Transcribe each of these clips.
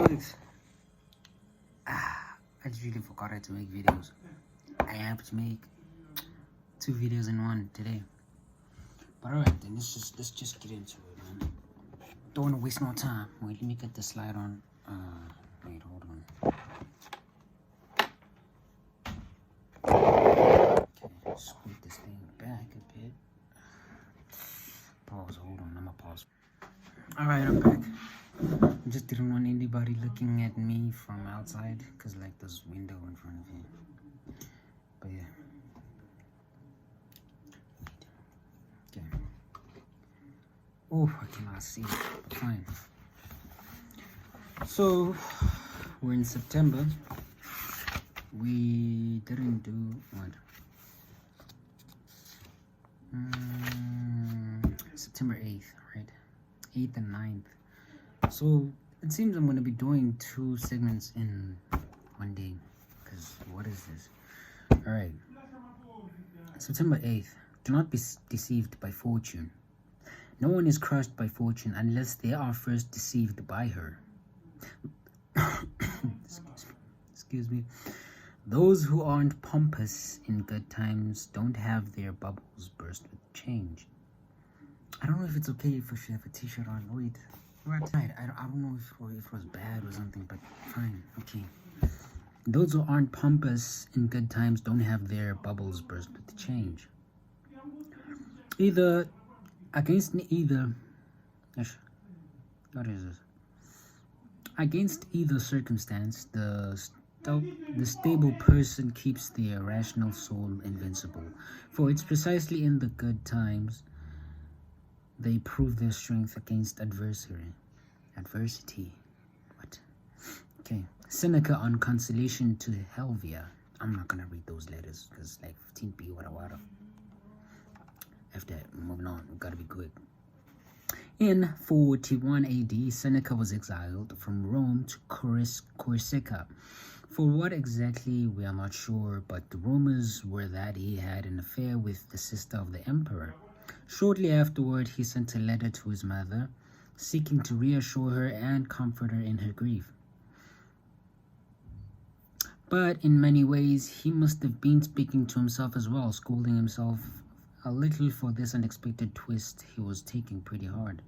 stoics. I just really forgot how to make videos. I have to make 2 videos in one today. But alright then, let's just get into it, man. Don't want to waste no time. Wait, let me get the slide on. Wait, hold on. Okay, scoot this thing back a bit. Pause, hold on, I'm gonna pause. Alright, I'm back. I just didn't want anybody looking at me from outside, cause like there's window in front of you. But yeah. Okay. Oh, I cannot see, but fine. So, we're in September. We didn't do what? September 8th, right? 8th and 9th. So, it seems I'm going to be doing 2 segments in one day. Because, what is this? Alright. September 8th. Do not be deceived by fortune. No one is crushed by fortune unless they are first deceived by her. Excuse me. Those who aren't pompous in good times don't have their bubbles burst with change. I don't know if it's okay if I should have a t-shirt on. Wait. Right. I don't know if it was bad or something, but fine. Okay. Those who aren't pompous in good times don't have their bubbles burst with change. Against either circumstance, the stable person keeps their rational soul invincible, for it's precisely in the good times they prove their strength against adversity. What? Okay. Seneca on consolation to Helvia. I'm not gonna read those letters because like 15p what. After that, moving on, we gotta be quick. In 41 AD, Seneca was exiled from Rome to Corsica. For what exactly, we are not sure, but the rumors were that he had an affair with the sister of the emperor. Shortly afterward, he sent a letter to his mother, seeking to reassure her and comfort her in her grief. But in many ways, he must have been speaking to himself as well, scolding himself a little for this unexpected twist he was taking pretty hard.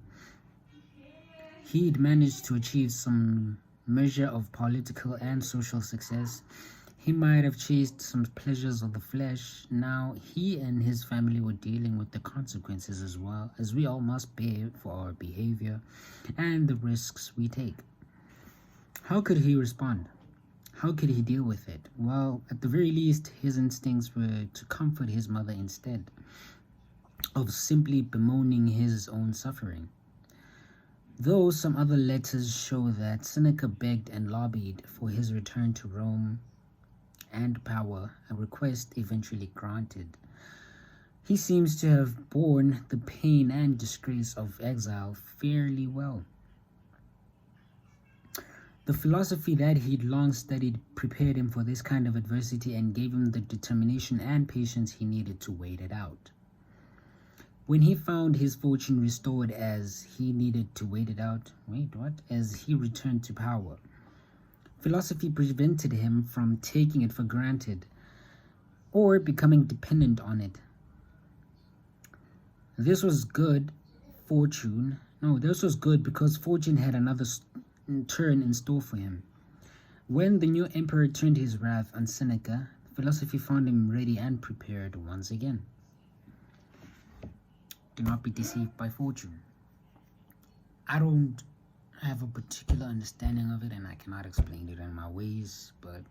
He'd managed to achieve some measure of political and social success. He might have chased some pleasures of the flesh. Now he and his family were dealing with the consequences as well, as we all must bear for our behavior and the risks we take. How could he respond? How could he deal with it? Well, at the very least, his instincts were to comfort his mother instead of simply bemoaning his own suffering. Though some other letters show that Seneca begged and lobbied for his return to Rome and power, a request eventually granted. He seems to have borne the pain and disgrace of exile fairly well. The philosophy that he'd long studied prepared him for this kind of adversity and gave him the determination and patience he needed to wait it out. When he found his fortune restored as he needed to wait it out, as he returned to power, philosophy prevented him from taking it for granted or becoming dependent on it. This was good because fortune had another turn in store for him. When the new emperor turned his wrath on Seneca, philosophy found him ready and prepared once again. Do not be deceived by fortune. I don't have a particular understanding of it and I cannot explain it in my ways, but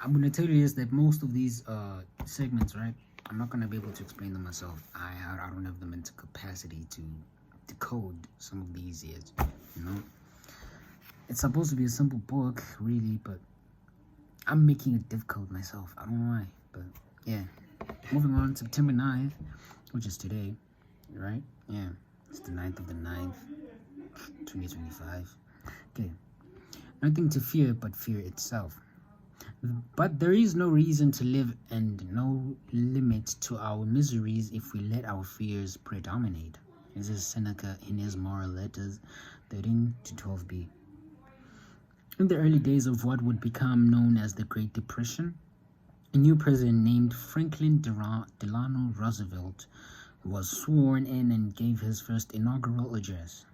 I'm going to tell you is that most of these segments, right, I'm not going to be able to explain them myself. I don't have the mental capacity to decode some of these yet, you know. It's supposed to be a simple book, really, but I'm making it difficult myself. I don't know why, but yeah. Moving on, September 9th, which is today, right? Yeah, it's the 9th of the 9th, 2025. Okay. Nothing to fear but fear itself. But there is no reason to live and no limit to our miseries if we let our fears predominate. This is Seneca in his Moral Letters 13 to 12b. In the early days of what would become known as the Great Depression, a new president named Franklin Delano Roosevelt was sworn in and gave his first inaugural address.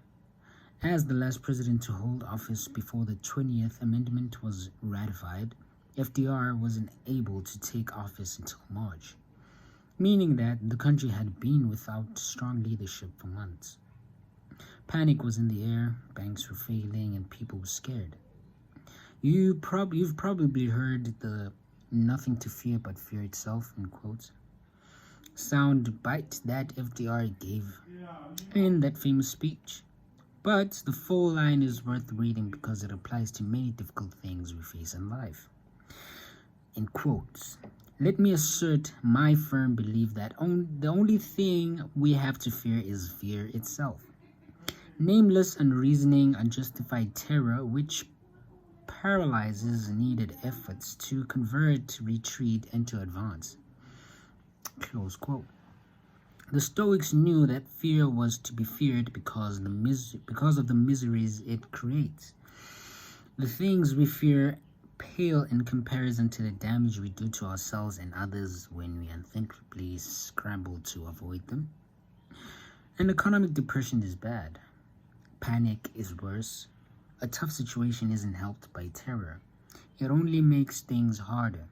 As the last president to hold office before the 20th Amendment was ratified, FDR wasn't able to take office until March, meaning that the country had been without strong leadership for months. Panic was in the air, banks were failing, and people were scared. You've probably heard the "nothing to fear but fear itself" in quotes sound bite that FDR gave in that famous speech. But the full line is worth reading because it applies to many difficult things we face in life. In quotes, "Let me assert my firm belief that the only thing we have to fear is fear itself. Nameless, unreasoning, unjustified terror which paralyzes needed efforts to convert retreat into advance." Close quote. The Stoics knew that fear was to be feared because of the miseries it creates. The things we fear pale in comparison to the damage we do to ourselves and others when we unthinkably scramble to avoid them. An economic depression is bad. Panic is worse. A tough situation isn't helped by terror. It only makes things harder.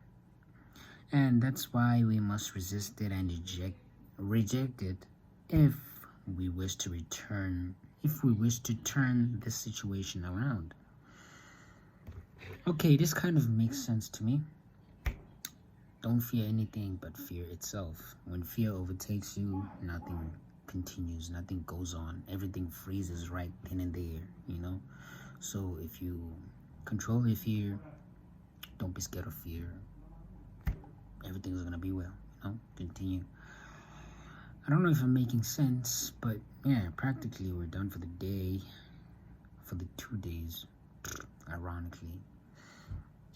And that's why we must resist it and reject it if we wish to turn this situation around. Okay, this kind of makes sense to me. Don't fear anything but fear itself. When fear overtakes you, nothing continues, nothing goes on. Everything freezes right then and there, So if you control your fear, don't be scared of fear. Everything's gonna be well, Continue. I don't know if I'm making sense, but yeah, practically we're done for the day, for the 2 days, ironically.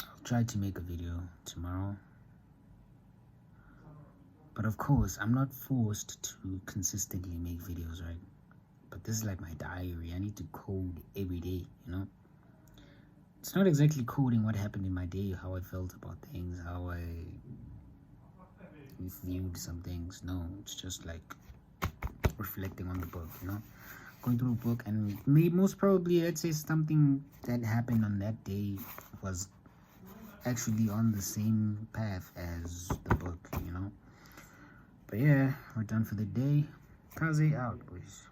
I'll try to make a video tomorrow. But of course, I'm not forced to consistently make videos, right? But this is like my diary. I need to code every day, It's not exactly coding what happened in my day, how I felt about things, how I viewed some things. No, it's just like reflecting on the book, Going through a book, and most probably I'd say something that happened on that day was actually on the same path as the book, But yeah, we're done for the day. Kaze out, boys.